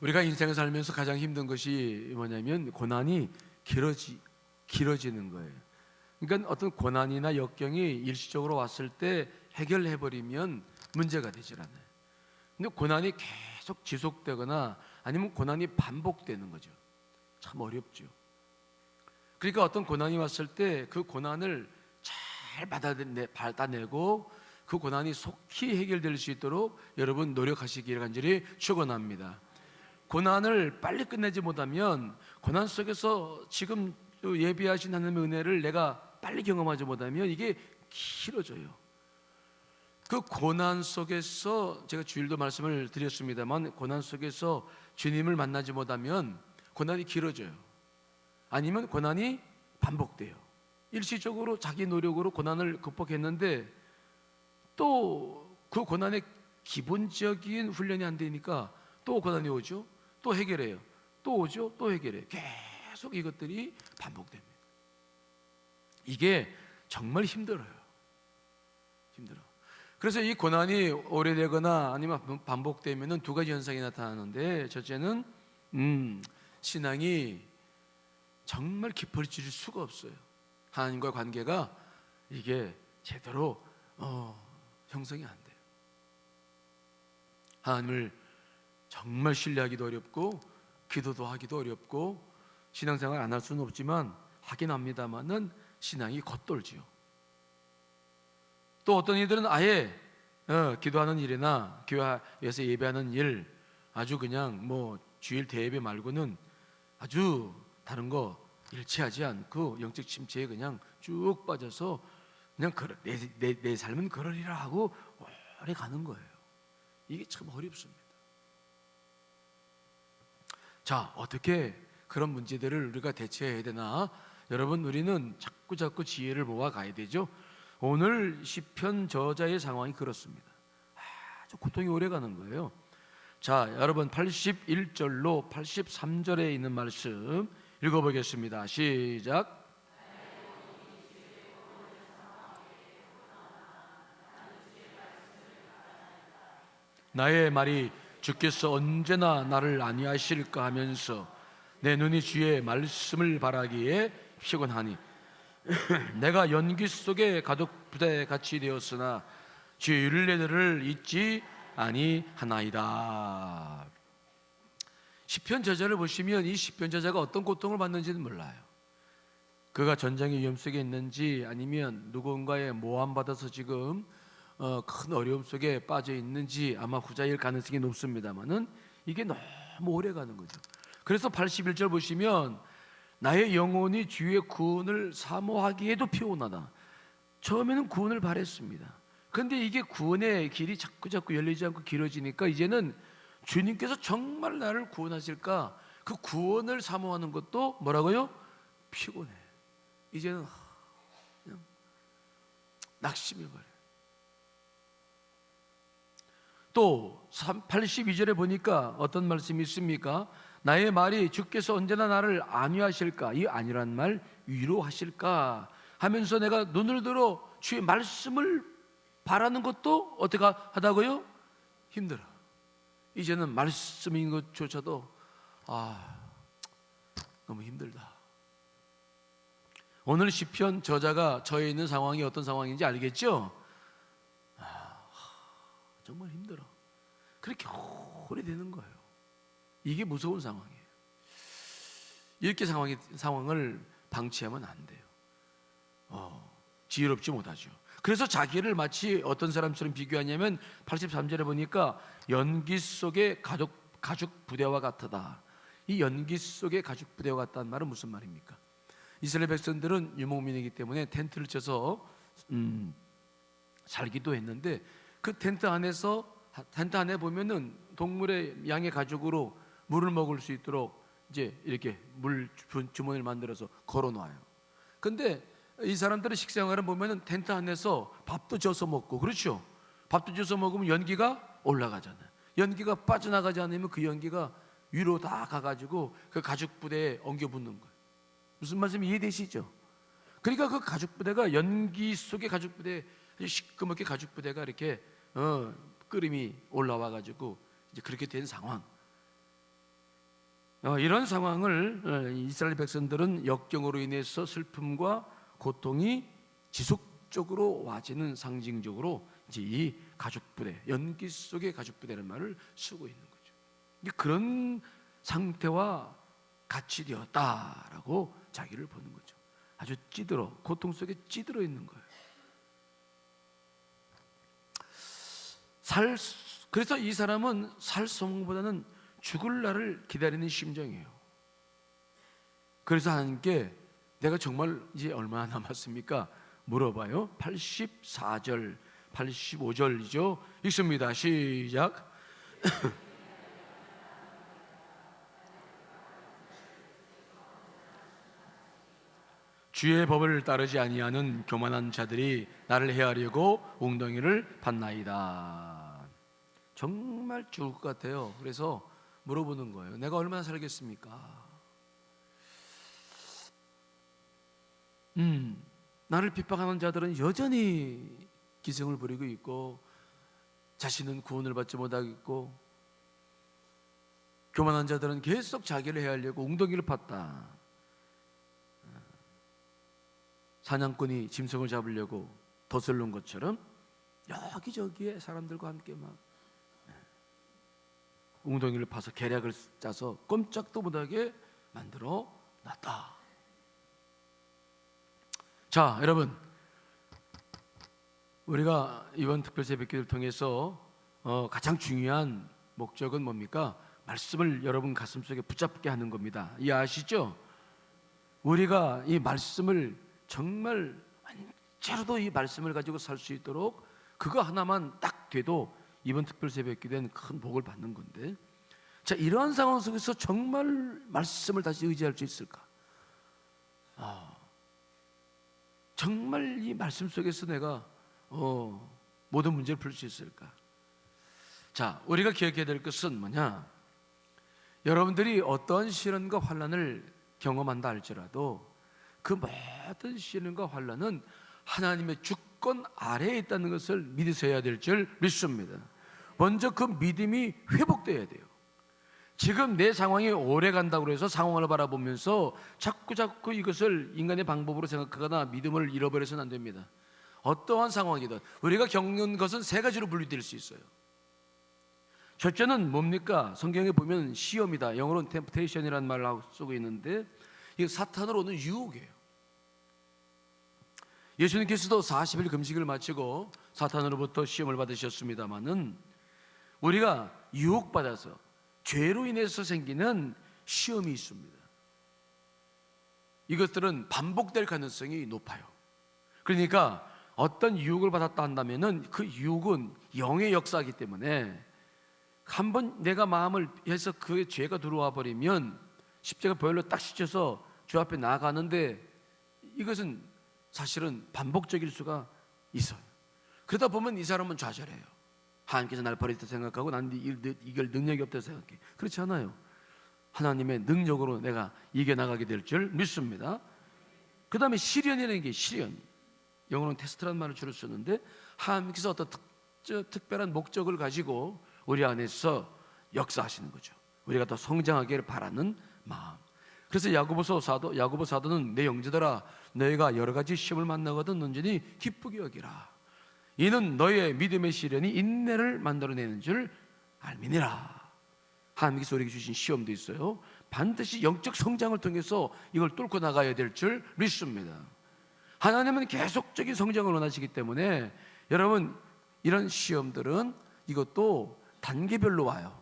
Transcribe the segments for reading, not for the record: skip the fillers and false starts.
우리가 인생을 살면서 가장 힘든 것이 뭐냐면 고난이 길어지는 거예요. 그러니까 어떤 고난이나 역경이 일시적으로 왔을 때 해결해버리면 문제가 되질 않아요. 근데 고난이 계속 지속되거나 아니면 고난이 반복되는 거죠. 참 어렵죠. 그러니까 어떤 고난이 왔을 때 그 고난을 잘 받아내고 그 고난이 속히 해결될 수 있도록 여러분 노력하시기를 간절히 축원합니다. 고난을 빨리 끝내지 못하면 고난 속에서 지금 예비하신 하나님의 은혜를 내가 빨리 경험하지 못하면 이게 길어져요. 그 고난 속에서 제가 주일도 말씀을 드렸습니다만 고난 속에서 주님을 만나지 못하면 고난이 길어져요. 아니면 고난이 반복돼요. 일시적으로 자기 노력으로 고난을 극복했는데 또 그 고난의 기본적인 훈련이 안 되니까 또 고난이 오죠. 또 해결해요. 또 오죠. 또 해결해요. 계속 이것들이 반복됩니다. 이게 정말 힘들어요. 힘들어. 그래서 이 고난이 오래되거나 아니면 반복되면 두 가지 현상이 나타나는데, 첫째는 신앙이 정말 깊어질 수가 없어요. 하나님과 관계가 이게 제대로 형성이 안 돼요. 하나님을 정말 신뢰하기도 어렵고 기도도 하기도 어렵고 신앙생활 안 할 수는 없지만 하긴 합니다만은 신앙이 겉돌지요. 또 어떤 이들은 아예 기도하는 일이나 교회에서 예배하는 일 아주 그냥 뭐 주일 대예배 말고는 아주 다른 거 일치하지 않고 영적 침체에 그냥 쭉 빠져서 그냥 내 삶은 그러리라 하고 오래 가는 거예요. 이게 참 어렵습니다. 자, 어떻게 그런 문제들을 우리가 대처해야 되나? 여러분, 우리는 자꾸 지혜를 모아 가야 되죠. 오늘 시편 저자의 상황이 그렇습니다. 아주 고통이 오래 가는 거예요. 자, 여러분 81절로 83절에 있는 말씀 읽어보겠습니다. 시작. 나의 말이 주께서 언제나 나를 안위하실까 하면서 내 눈이 주의 말씀을 바라기에 피곤하니 내가 연기 속에 가독부대 같이 되었으나 주의 율례들을 잊지 아니하나이다. 시편 저자를 보시면 이 시편 저자가 어떤 고통을 받는지는 몰라요. 그가 전쟁의 위험 속에 있는지 아니면 누군가의 모함받아서 지금 큰 어려움 속에 빠져 있는지 아마 후자일 가능성이 높습니다만은 이게 너무 오래 가는 거죠. 그래서 81절 보시면 나의 영혼이 주의 구원을 사모하기에도 피곤하다. 처음에는 구원을 바랬습니다. 그런데 이게 구원의 길이 자꾸 열리지 않고 길어지니까 이제는 주님께서 정말 나를 구원하실까? 그 구원을 사모하는 것도 뭐라고요? 피곤해. 이제는 그냥 낙심해버려요. 또 82절에 보니까 어떤 말씀이 있습니까? 나의 말이 주께서 언제나 나를 안위하실까? 이 안위란 말 위로하실까? 하면서 내가 눈을 들어 주의 말씀을 바라는 것도 어떻게 하다고요? 힘들어. 이제는 말씀인 것조차도 너무 힘들다. 오늘 시편 저자가 처해 있는 상황이 어떤 상황인지 알겠죠? 정말 힘들어. 그렇게 오래되는 거예요. 이게 무서운 상황이에요. 이렇게 상황을 방치하면 안 돼요. 지혜롭지 못하죠. 그래서 자기를 마치 어떤 사람처럼 비교하냐면 83절에 보니까 연기 속의 가죽 부대와 같다. 이 연기 속의 가죽 부대와 같다는 말은 무슨 말입니까? 이스라엘 백성들은 유목민이기 때문에 텐트를 쳐서 살기도 했는데 그 텐트 안에 보면은 동물의 양의 가죽으로 물을 먹을 수 있도록 이제 이렇게 물 주머니를 만들어서 걸어놔요. 근데 이 사람들의 식생활을 보면은 텐트 안에서 밥도 져서 먹고, 그렇죠? 밥도 져서 먹으면 연기가 올라가잖아요. 연기가 빠져나가지 않으면 그 연기가 위로 다 가가지고 그 가죽 부대에 엉겨 붙는 거예요. 무슨 말씀 이해되시죠? 그러니까 그 가죽 부대가 연기 속의 가죽 부대, 시꺼멓게 가죽 부대가 이렇게 끓음이 올라와가지고 이제 그렇게 된 상황. 이런 상황을 이스라엘 백성들은 역경으로 인해서 슬픔과 고통이 지속적으로 와지는 상징적으로 이제 이 가죽부대, 연기 속의 가죽부대라는 말을 쓰고 있는 거죠. 그런 상태와 같이 되었다라고 자기를 보는 거죠. 아주 찌들어, 고통 속에 찌들어 있는 거예요. 그래서 이 사람은 살 소망보다는 죽을 날을 기다리는 심정이에요. 그래서 하나님께 내가 정말 이제 얼마나 남았습니까? 물어봐요. 84절, 85절이죠. 읽습니다. 시작. 주의 법을 따르지 아니하는 교만한 자들이 나를 해하려고 웅덩이를 팠나이다. 정말 죽을 것 같아요. 그래서 물어보는 거예요. 내가 얼마나 살겠습니까? 나를 핍박하는 자들은 여전히 기승을 부리고 있고 자신은 구원을 받지 못하겠고 교만한 자들은 계속 자기를 해하려고 웅덩이를 팠다. 사냥꾼이 짐승을 잡으려고 덫을 놓은 것처럼 여기저기에 사람들과 함께 막 웅덩이를 파서 계략을 짜서 꼼짝도 못하게 만들어 놨다. 자, 여러분, 우리가 이번 특별 새벽기도를 통해서 가장 중요한 목적은 뭡니까? 말씀을 여러분 가슴속에 붙잡게 하는 겁니다. 이해하시죠? 우리가 이 말씀을 정말 완전히도 이 말씀을 가지고 살 수 있도록 그거 하나만 딱 돼도 이번 특별 새벽기도엔 큰 복을 받는 건데, 자, 이러한 상황 속에서 정말 말씀을 다시 의지할 수 있을까? 정말 이 말씀 속에서 내가 모든 문제를 풀 수 있을까? 자, 우리가 기억해야 될 것은 뭐냐? 여러분들이 어떤 시련과 환난을 경험한다 할지라도 그 모든 시련과 환난은 하나님의 주권 아래에 있다는 것을 믿으셔야 될 줄 믿습니다. 먼저 그 믿음이 회복돼야 돼요. 지금 내 상황이 오래 간다고 해서 상황을 바라보면서 자꾸 이것을 인간의 방법으로 생각하거나 믿음을 잃어버려서는 안 됩니다. 어떠한 상황이든 우리가 겪는 것은 세 가지로 분류될 수 있어요. 첫째는 뭡니까? 성경에 보면 시험이다. 영어로는 템프테이션이라는 말을 쓰고 있는데 이게 사탄으로 오는 유혹이에요. 예수님께서도 40일 금식을 마치고 사탄으로부터 시험을 받으셨습니다마는 우리가 유혹받아서 죄로 인해서 생기는 시험이 있습니다. 이것들은 반복될 가능성이 높아요. 그러니까 어떤 유혹을 받았다 한다면은 그 유혹은 영의 역사이기 때문에 한번 내가 마음을 해서 그 죄가 들어와 버리면 십자가 보혈로 딱 씻어서 주 앞에 나가는데 이것은 사실은 반복적일 수가 있어요. 그러다 보면 이 사람은 좌절해요. 하나님께서 날 버렸다 생각하고 난 이걸 능력이 없다고 생각해. 그렇지 않아요. 하나님의 능력으로 내가 이겨나가게 될 줄 믿습니다. 그 다음에 시련이라는 게 시련, 영어로는 테스트라는 말을 주로 쓰는데 하나님께서 어떤 특별한 목적을 가지고 우리 안에서 역사하시는 거죠. 우리가 더 성장하기를 바라는 마음. 그래서 야고보 사도는 내 형제들아 너희가 여러 가지 시험을 만나거든 온전히 기쁘게 여기라. 이는 너희의 믿음의 시련이 인내를 만들어내는 줄 알미니라. 하나님께서 우리에게 주신 시험도 있어요. 반드시 영적 성장을 통해서 이걸 뚫고 나가야 될 줄 믿습니다. 하나님은 계속적인 성장을 원하시기 때문에 여러분 이런 시험들은 이것도 단계별로 와요.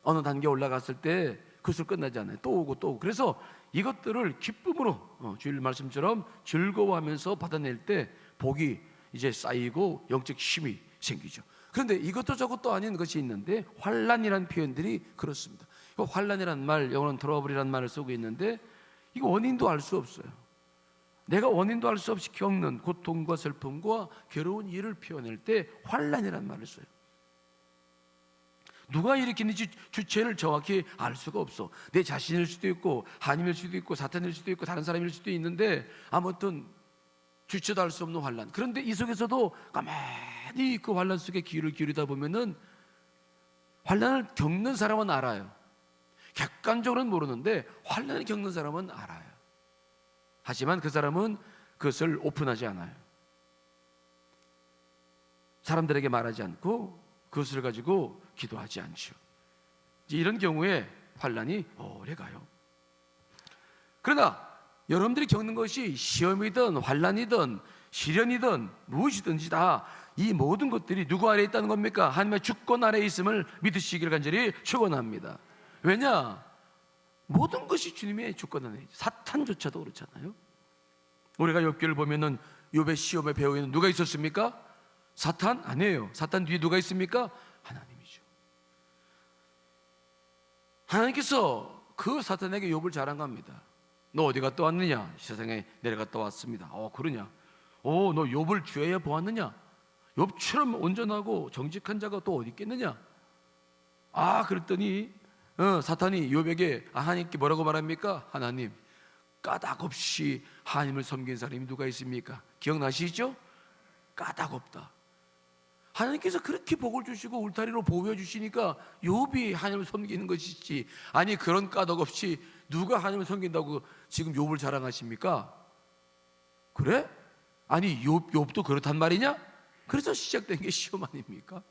어느 단계 올라갔을 때 그것을 끝나지 않아요. 또 오고 또 오고. 그래서 이것들을 기쁨으로 주일 말씀처럼 즐거워하면서 받아낼 때 복이 이제 쌓이고 영적 힘이 생기죠. 그런데 이것도 저것도 아닌 것이 있는데 환난이라는 표현들이 그렇습니다. 환난이라는 말, 영어로는 트러블이라는 말을 쓰고 있는데 이거 원인도 알 수 없어요. 내가 원인도 알 수 없이 겪는 고통과 슬픔과 괴로운 일을 표현할 때 환난이라는 말을 써요. 누가 일으키는지 주체를 정확히 알 수가 없어. 내 자신일 수도 있고 하나님일 수도 있고 사탄일 수도 있고 다른 사람일 수도 있는데 아무튼 주체도 알 수 없는 환난. 그런데 이 속에서도 가만히 그 환난 속에 귀를 기울이다 보면은 환난을 겪는 사람은 알아요. 객관적으로는 모르는데 환난을 겪는 사람은 알아요. 하지만 그 사람은 그것을 오픈하지 않아요. 사람들에게 말하지 않고 그것을 가지고 기도하지 않죠. 이런 경우에 환난이 오래 가요. 그러나 여러분들이 겪는 것이 시험이든 환난이든 시련이든 무엇이든지 다 이 모든 것들이 누구 아래에 있다는 겁니까? 하나님의 주권 아래에 있음을 믿으시기를 간절히 축원합니다. 왜냐? 모든 것이 주님의 주권 안에 있죠. 사탄조차도 그렇잖아요. 우리가 욥기를 보면은 욥의 시험의 배후에는 누가 있었습니까? 사탄? 아니에요. 사탄 뒤에 누가 있습니까? 하나님이죠. 하나님께서 그 사탄에게 욥을 자랑 겁니다. 너 어디 갔다 왔느냐? 세상에 내려갔다 왔습니다. 그러냐? 너 욥을 주야에 보았느냐? 욥처럼 온전하고 정직한 자가 또 어디 있겠느냐? 그랬더니 사탄이 욥에게 하나님께 뭐라고 말합니까? 하나님, 까닭 없이 하나님을 섬긴 사람이 누가 있습니까? 기억나시죠? 까닭 없다. 하나님께서 그렇게 복을 주시고 울타리로 보호해 주시니까 욥이 하나님을 섬기는 것이지, 아니 그런 까닭 없이 누가 하나님을 섬긴다고 지금 욥을 자랑하십니까? 그래? 아니 욥도 그렇단 말이냐? 그래서 시작된 게 시험 아닙니까?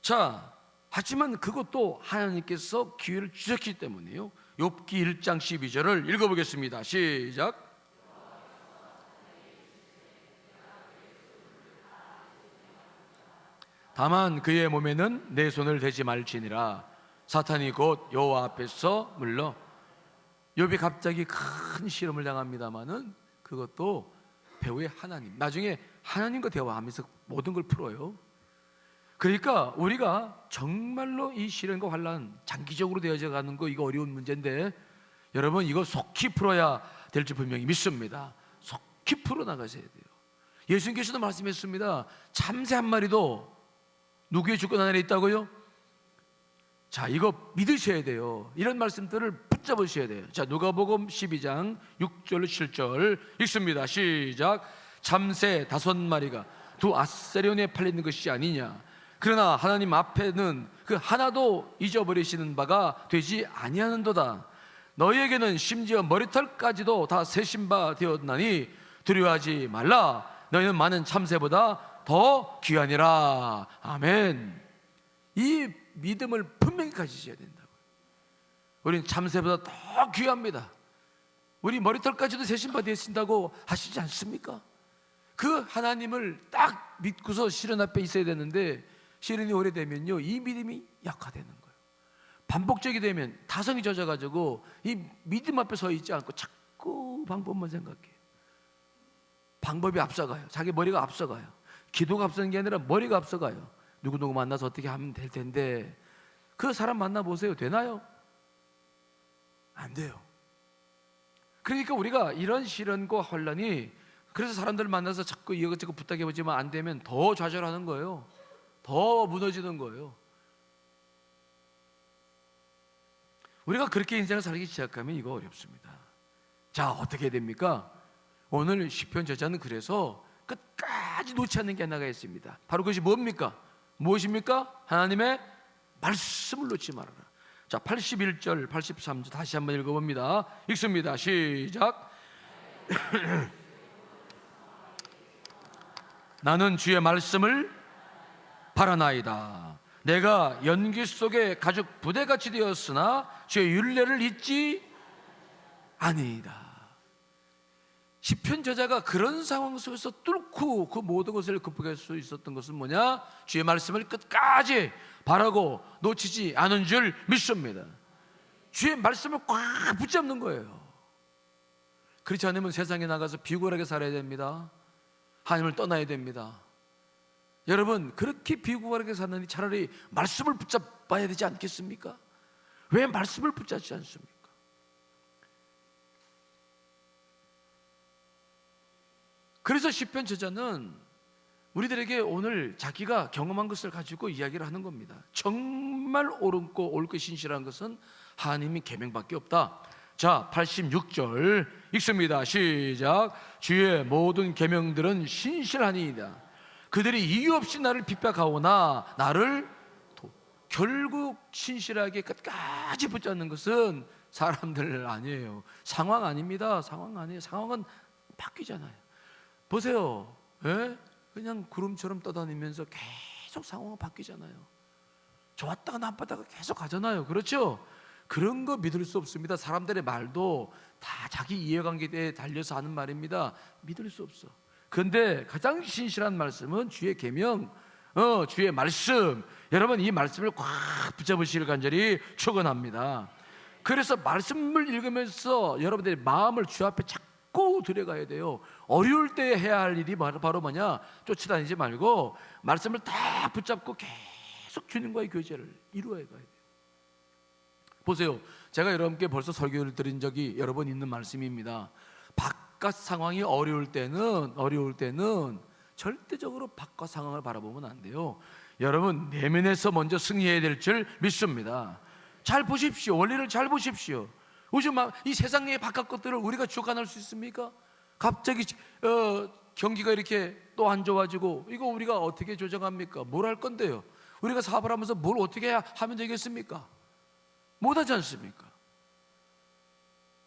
자, 하지만 그것도 하나님께서 기회를 주셨기 때문이에요. 욥기 1장 12절을 읽어보겠습니다. 시작. 다만 그의 몸에는 내 손을 대지 말지니라. 사탄이 곧 여호와 앞에서 물러. 욥이 갑자기 큰 시험을 당합니다마는 그것도 배후의 하나님, 나중에 하나님과 대화하면서 모든 걸 풀어요. 그러니까 우리가 정말로 이 시련과 환난 장기적으로 되어져 가는 거, 이거 어려운 문제인데 여러분 이거 속히 풀어야 될 줄 분명히 믿습니다. 속히 풀어나가셔야 돼요. 예수님께서도 말씀했습니다. 참새 한 마리도 누구의 주권 안에 있다고요? 자, 이거 믿으셔야 돼요. 이런 말씀들을 붙잡으셔야 돼요. 자, 누가복음 12장 6절 7절 읽습니다. 시작. 참새 5마리가 두 아스레온에 팔리는 것이 아니냐? 그러나 하나님 앞에는 그 하나도 잊어버리시는 바가 되지 아니하는도다. 너희에게는 심지어 머리털까지도 다 세신 바 되었나니 두려워하지 말라. 너희는 많은 참새보다 더 귀하니라. 아멘. 이 믿음을 분명히 가지셔야 된다고요. 우리는 참새보다 더 귀합니다. 우리 머리털까지도 세신 바 되신다고 하시지 않습니까? 그 하나님을 딱 믿고서 시련 앞에 있어야 되는데, 시련이 오래되면요 이 믿음이 약화되는 거예요. 반복적이 되면 타성이 젖어가지고 이 믿음 앞에 서 있지 않고 자꾸 방법만 생각해요. 방법이 앞서가요. 자기 머리가 앞서가요. 기도가 앞서는 게 아니라 머리가 앞서가요. 누구누구 만나서 어떻게 하면 될 텐데, 그 사람 만나보세요. 되나요? 안 돼요. 그러니까 우리가 이런 시련과 혼란이, 그래서 사람들 만나서 자꾸 이것저것 부탁해보지만 안 되면 더 좌절하는 거예요. 더 무너지는 거예요. 우리가 그렇게 인생을 살기 시작하면 이거 어렵습니다. 자, 어떻게 됩니까? 오늘 시편 저자는 그래서 끝까지 놓지 않는 게 하나가 있습니다. 바로 그것이 뭡니까? 무엇입니까? 하나님의 말씀을 놓지 말아라. 자, 81절 83절 다시 한번 읽어봅니다. 읽습니다. 시작. 나는 주의 말씀을 바라나이다. 내가 연기 속에 가죽 부대같이 되었으나 주의 율례를 잊지 아니이다. 시편 저자가 그런 상황 속에서 뚫고 그 모든 것을 극복할 수 있었던 것은 뭐냐? 주의 말씀을 끝까지 바라고 놓치지 않은 줄 믿습니다. 주의 말씀을 꽉 붙잡는 거예요. 그렇지 않으면 세상에 나가서 비굴하게 살아야 됩니다. 하나님을 떠나야 됩니다. 여러분, 그렇게 비굴하게 사느니 차라리 말씀을 붙잡아야 되지 않겠습니까? 왜 말씀을 붙잡지 않습니까? 그래서 시편 저자는 우리들에게 오늘 자기가 경험한 것을 가지고 이야기를 하는 겁니다. 정말 옳고 옳고 신실한 것은 하나님의 계명밖에 없다. 자, 86절 읽습니다. 시작. 주의 모든 계명들은 신실하니이다. 그들이 이유 없이 나를 핍박하오나 나를 결국 신실하게 끝까지 붙잡는 것은 사람들 아니에요. 상황 아닙니다. 상황 아니에요. 상황은 바뀌잖아요. 보세요. 예? 그냥 구름처럼 떠다니면서 계속 상황은 바뀌잖아요. 좋았다가 나빴다가 계속 가잖아요. 그렇죠? 그런 거 믿을 수 없습니다. 사람들의 말도 다 자기 이해관계에 달려서 하는 말입니다. 믿을 수 없어. 그런데 가장 신실한 말씀은 주의 계명, 주의 말씀. 여러분, 이 말씀을 꽉 붙잡으시길 간절히 축원합니다. 그래서 말씀을 읽으면서 여러분들의 마음을 주 앞에 자꾸 들여가야 돼요. 어려울 때 해야 할 일이 바로 뭐냐? 쫓아다니지 말고 말씀을 딱 붙잡고 계속 주님과의 교제를 이루어야 가야 돼요. 보세요. 제가 여러분께 벌써 설교를 드린 적이 여러 번 있는 말씀입니다. 바깥 상황이 어려울 때는 절대적으로 바깥 상황을 바라보면 안 돼요. 여러분, 내면에서 먼저 승리해야 될 줄 믿습니다. 잘 보십시오. 원리를 잘 보십시오. 이 세상의 바깥 것들을 우리가 주관할 수 있습니까? 갑자기 경기가 이렇게 또 안 좋아지고 이거 우리가 어떻게 조정합니까? 뭘 할 건데요? 우리가 사업을 하면서 뭘 어떻게 하면 되겠습니까? 못하지 않습니까?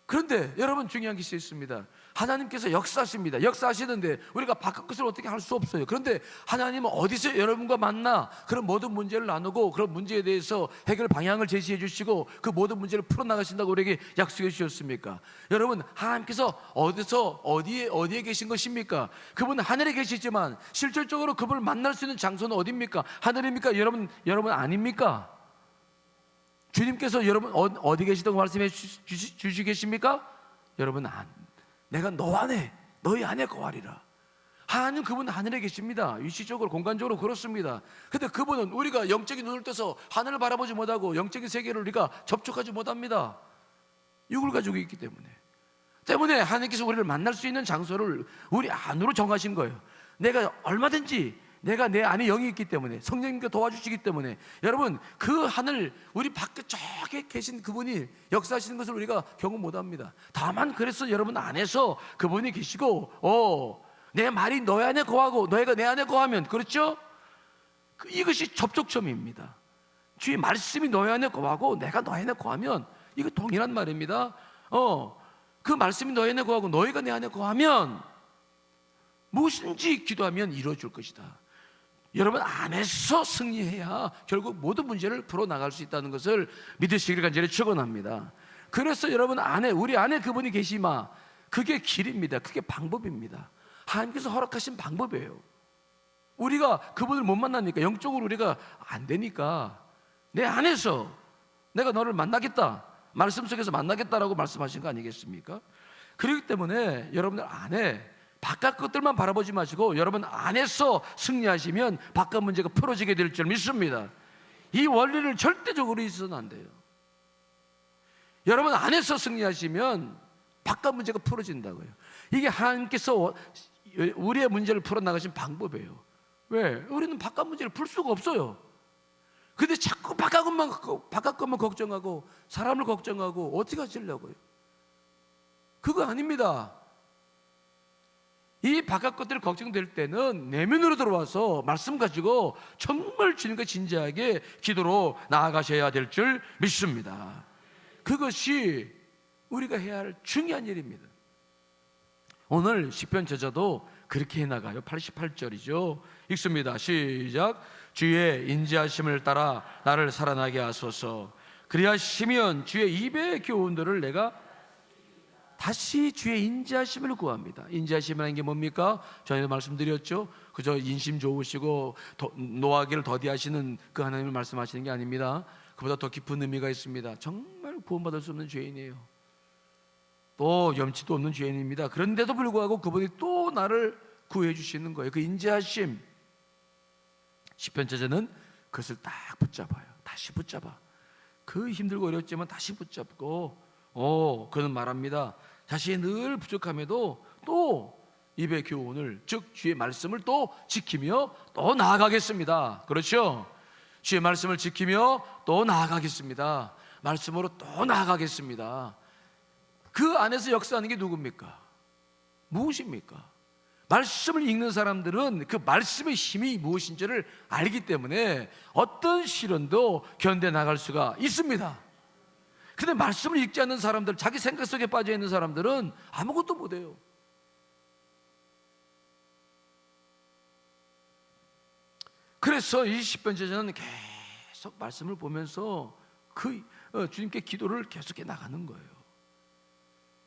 그런데 여러분, 중요한 것이 있습니다. 하나님께서 역사하십니다. 역사하시는데 우리가 바깥 것을 어떻게 할 수 없어요. 그런데 하나님은 어디서 여러분과 만나 그런 모든 문제를 나누고 그런 문제에 대해서 해결 방향을 제시해 주시고 그 모든 문제를 풀어나가신다고 우리에게 약속해 주셨습니까? 여러분, 하나님께서 어디에 계신 것입니까? 그분은 하늘에 계시지만 실질적으로 그분을 만날 수 있는 장소는 어디입니까? 하늘입니까? 여러분 아닙니까? 주님께서 여러분 어디 계시다고 말씀해 주시겠습니까? 여러분, 내가 너희 안에 거하리라. 하나님, 그분은 하늘에 계십니다. 위치적으로 공간적으로 그렇습니다. 근데 그분은 우리가 영적인 눈을 떠서 하늘을 바라보지 못하고 영적인 세계를 우리가 접촉하지 못합니다. 육을 가지고 있기 때문에 하나님께서 우리를 만날 수 있는 장소를 우리 안으로 정하신 거예요. 내가 얼마든지 내가 내 안에 영이 있기 때문에 성령님께 도와주시기 때문에 여러분, 그 하늘 우리 밖에 저기 계신 그분이 역사하시는 것을 우리가 경험 못합니다. 다만 그래서 여러분 안에서 그분이 계시고 내 말이 너희 안에 거하고 너희가 내 안에 거하면, 그렇죠? 이것이 접촉점입니다. 주의 말씀이 너희 안에 거하고 내가 너희 안에 거하면 이거 동일한 말입니다. 그 말씀이 너희 안에 거하고 너희가 내 안에 거하면 무엇인지 기도하면 이루어질 것이다. 여러분 안에서 승리해야 결국 모든 문제를 풀어나갈 수 있다는 것을 믿으시기를 간절히 축원합니다. 그래서 여러분 안에, 우리 안에 그분이 계시마, 그게 길입니다. 그게 방법입니다. 하나님께서 허락하신 방법이에요. 우리가 그분을 못 만나니까, 영적으로 우리가 안 되니까 내 안에서 내가 너를 만나겠다, 말씀 속에서 만나겠다라고 말씀하신 거 아니겠습니까? 그렇기 때문에 여러분들 안에 바깥 것들만 바라보지 마시고 여러분 안에서 승리하시면 바깥 문제가 풀어지게 될 줄 믿습니다. 이 원리를 절대적으로 잊어서는 안 돼요. 여러분 안에서 승리하시면 바깥 문제가 풀어진다고요. 이게 하나님께서 우리의 문제를 풀어나가신 방법이에요. 왜? 우리는 바깥 문제를 풀 수가 없어요. 근데 자꾸 바깥 것만 걱정하고 사람을 걱정하고 어떻게 하시려고요? 그거 아닙니다. 이 바깥 것들이 걱정될 때는 내면으로 들어와서 말씀 가지고 정말 주님과 진지하게 기도로 나아가셔야 될 줄 믿습니다. 그것이 우리가 해야 할 중요한 일입니다. 오늘 시편 저자도 그렇게 해나가요. 88절이죠. 읽습니다. 시작. 주의 인자하심을 따라 나를 살아나게 하소서. 그리하시면 주의 입의 교훈들을 내가 다시 주의 인자하심을 구합니다. 인자하심이라는 게 뭡니까? 전에도 말씀드렸죠. 그저 인심 좋으시고 노하기를 더디하시는 그 하나님을 말씀하시는 게 아닙니다. 그보다 더 깊은 의미가 있습니다. 정말 구원받을 수 없는 죄인이에요. 또 염치도 없는 죄인입니다. 그런데도 불구하고 그분이 또 나를 구해 주시는 거예요. 그 인자하심. 시편 저자는 그것을 딱 붙잡아요. 다시 붙잡아. 그 힘들고 어렵지만 다시 붙잡고 그는 말합니다. 자신이 늘 부족함에도 또 입의 교훈을, 즉 주의 말씀을 또 지키며 또 나아가겠습니다. 그렇죠? 주의 말씀을 지키며 또 나아가겠습니다. 말씀으로 또 나아가겠습니다. 그 안에서 역사하는 게 누굽니까? 무엇입니까? 말씀을 읽는 사람들은 그 말씀의 힘이 무엇인지를 알기 때문에 어떤 시련도 견뎌 나갈 수가 있습니다. 근데 말씀을 읽지 않는 사람들, 자기 생각 속에 빠져 있는 사람들은 아무것도 못해요. 그래서 이 시편 제자는 계속 말씀을 보면서 주님께 기도를 계속해 나가는 거예요.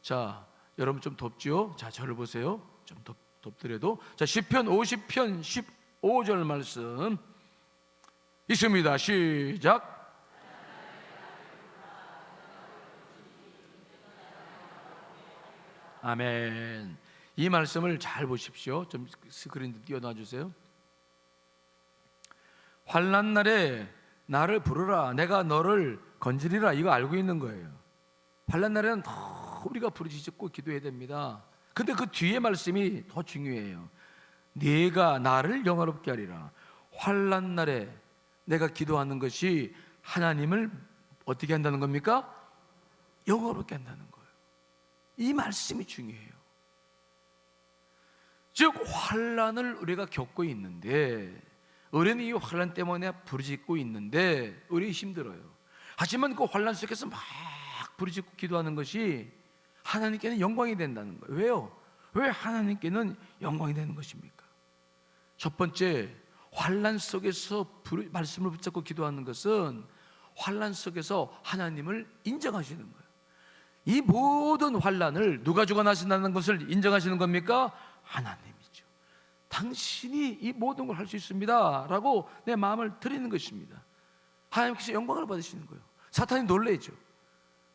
자, 여러분 좀 덥죠? 자, 저를 보세요. 좀 덥더라도. 자, 시편 50편 15절 말씀 있습니다. 시작. 아멘. 이 말씀을 잘 보십시오. 좀 스크린 띄워놔 주세요. 환난 날에 나를 부르라, 내가 너를 건지리라. 이거 알고 있는 거예요. 환난 날에는 더 우리가 부르짖고 기도해야 됩니다. 근데 그 뒤에 말씀이 더 중요해요. 네가 나를 영화롭게 하리라. 환난 날에 내가 기도하는 것이 하나님을 어떻게 한다는 겁니까? 영화롭게 한다는 거예요. 이 말씀이 중요해요. 즉 환난을 우리가 겪고 있는데, 우리는 이 환난 때문에 부르짖고 있는데 우리 힘들어요. 하지만 그 환난 속에서 막 부르짖고 기도하는 것이 하나님께는 영광이 된다는 거예요. 왜요? 왜 하나님께는 영광이 되는 것입니까? 첫 번째, 환난 속에서 말씀을 붙잡고 기도하는 것은 환난 속에서 하나님을 인정하시는 거예요. 이 모든 환난을 누가 주관하신다는 것을 인정하시는 겁니까? 하나님이죠. 당신이 이 모든 걸 할 수 있습니다 라고 내 마음을 드리는 것입니다. 하나님께서 영광을 받으시는 거예요. 사탄이 놀라죠.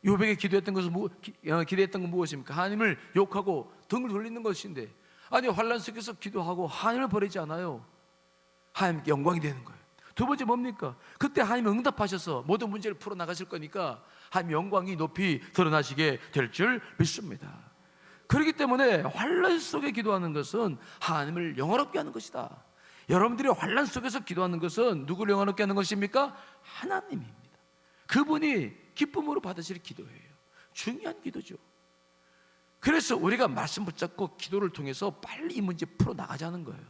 요백에 기도했던 건 무엇입니까? 하나님을 욕하고 등을 돌리는 것인데, 아니 환난 속에서 기도하고 하나님을 버리지 않아요. 하나님께 영광이 되는 거예요. 두 번째 뭡니까? 그때 하나님이 응답하셔서 모든 문제를 풀어나가실 거니까 하나님 영광이 높이 드러나시게 될 줄 믿습니다. 그렇기 때문에 환난 속에 기도하는 것은 하나님을 영화롭게 하는 것이다. 여러분들이 환난 속에서 기도하는 것은 누구를 영화롭게 하는 것입니까? 하나님입니다. 그분이 기쁨으로 받으실 기도예요. 중요한 기도죠. 그래서 우리가 말씀 붙잡고 기도를 통해서 빨리 이 문제 풀어나가자는 거예요.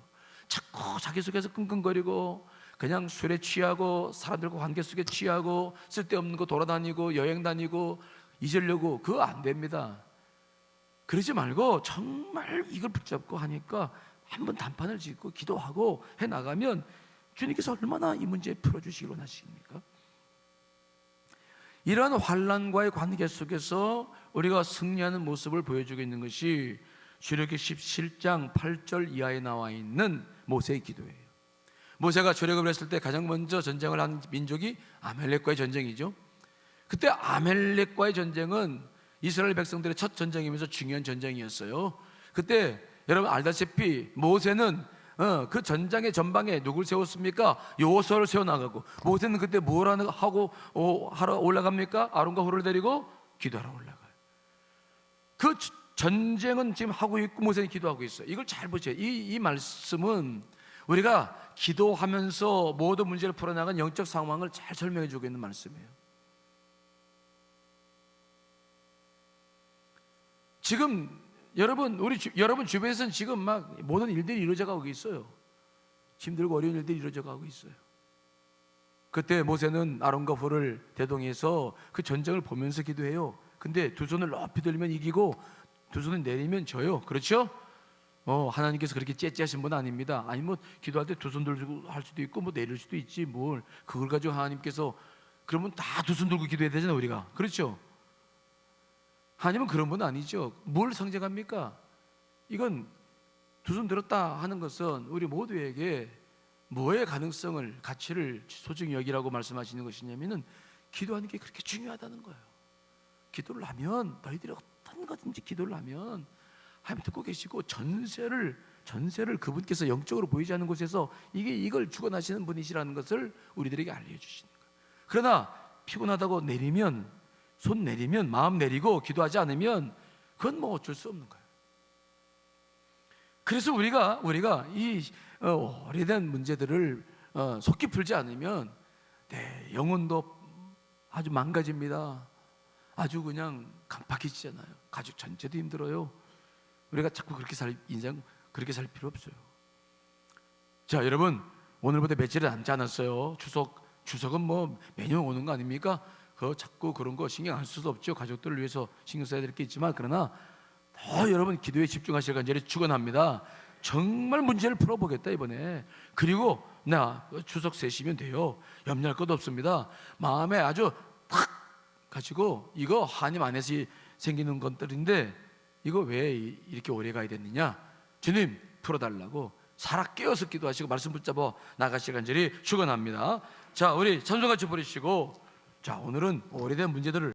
자꾸 자기 속에서 끙끙거리고 그냥 술에 취하고 사람들과 관계 속에 취하고 쓸데없는 거 돌아다니고 여행 다니고 잊으려고, 그거 안 됩니다. 그러지 말고 정말 이걸 붙잡고 하니까 한번 단판을 짓고 기도하고 해나가면 주님께서 얼마나 이 문제 풀어주시길 원하십니까? 이러한 환난과의 관계 속에서 우리가 승리하는 모습을 보여주고 있는 것이 출애굽기 17장 8절 이하에 나와 있는 모세의 기도예요. 모세가 출애굽을 했을 때 가장 먼저 전쟁을 한 민족이 아말렉과의 전쟁이죠. 그때 아말렉과의 전쟁은 이스라엘 백성들의 첫 전쟁이면서 중요한 전쟁이었어요. 그때 여러분 알다시피 모세는 그 전장의 전방에 누굴 세웠습니까? 여호수아를 세워나가고, 모세는 그때 뭘 하고 하러 올라갑니까? 아론과 홀을 데리고 기도하러 올라가요. 그 전쟁은 지금 하고 있고 모세는 기도하고 있어요. 이걸 잘 보세요. 이 말씀은 우리가 기도하면서 모든 문제를 풀어나간 영적 상황을 잘 설명해 주고 있는 말씀이에요. 지금 여러분 주변에서는 지금 막 모든 일들이 이루어져 가고 있어요. 힘들고 어려운 일들이 이루어져 가고 있어요. 그때 모세는 아론과 홀을 대동해서 그 전쟁을 보면서 기도해요. 근데 두 손을 높이 들면 이기고 두 손을 내리면 져요. 그렇죠? 하나님께서 그렇게 째째하신 분 아닙니다. 아니 뭐 기도할 때 두 손 들고 할 수도 있고 뭐 내릴 수도 있지, 뭘 그걸 가지고 하나님께서, 그러면 다 두 손 들고 기도해야 되잖아요 우리가. 그렇죠? 하나님은 그런 분 아니죠. 뭘 상징합니까? 이건 두 손 들었다 하는 것은 우리 모두에게 뭐의 가능성을, 가치를 소중히 여기라고 말씀하시는 것이냐면은 기도하는 게 그렇게 중요하다는 거예요. 기도를 하면, 너희들이 어떤 거든지 기도를 하면 하나님 듣고 계시고 전세를 그분께서 영적으로 보이지 않는 곳에서 이걸 주관하시는 분이시라는 것을 우리들에게 알려주시는 거예요. 그러나 피곤하다고 손 내리면 마음 내리고 기도하지 않으면 그건 뭐 어쩔 수 없는 거예요. 그래서 우리가 이 오래된 문제들을 속히 풀지 않으면 영혼도 아주 망가집니다. 아주 그냥 깜빡해지잖아요. 가족 전체도 힘들어요. 우리가 자꾸 그렇게 살 인생 그렇게 살 필요 없어요. 자, 여러분, 오늘부터 며칠이 남지 않았어요. 추석은 뭐 매년 오는 거 아닙니까? 자꾸 그런 거 신경 안 쓸 수 없죠. 가족들을 위해서 신경 써야 될 게 있지만, 그러나 더 여러분 기도에 집중하실 간절히 축원합니다. 정말 문제를 풀어보겠다 이번에. 그리고 나 추석 세시면 돼요. 염려할 것도 없습니다. 마음에 아주 탁 가지고, 이거 하나님 안에서 생기는 것들인데 이거 왜 이렇게 오래 가야 됐느냐, 주님 풀어달라고 살아 깨어서 기도하시고 말씀 붙잡아 나가실 간절히 축원합니다. 자, 우리 찬송같이 부르시고, 자, 오늘은 오래된 문제들을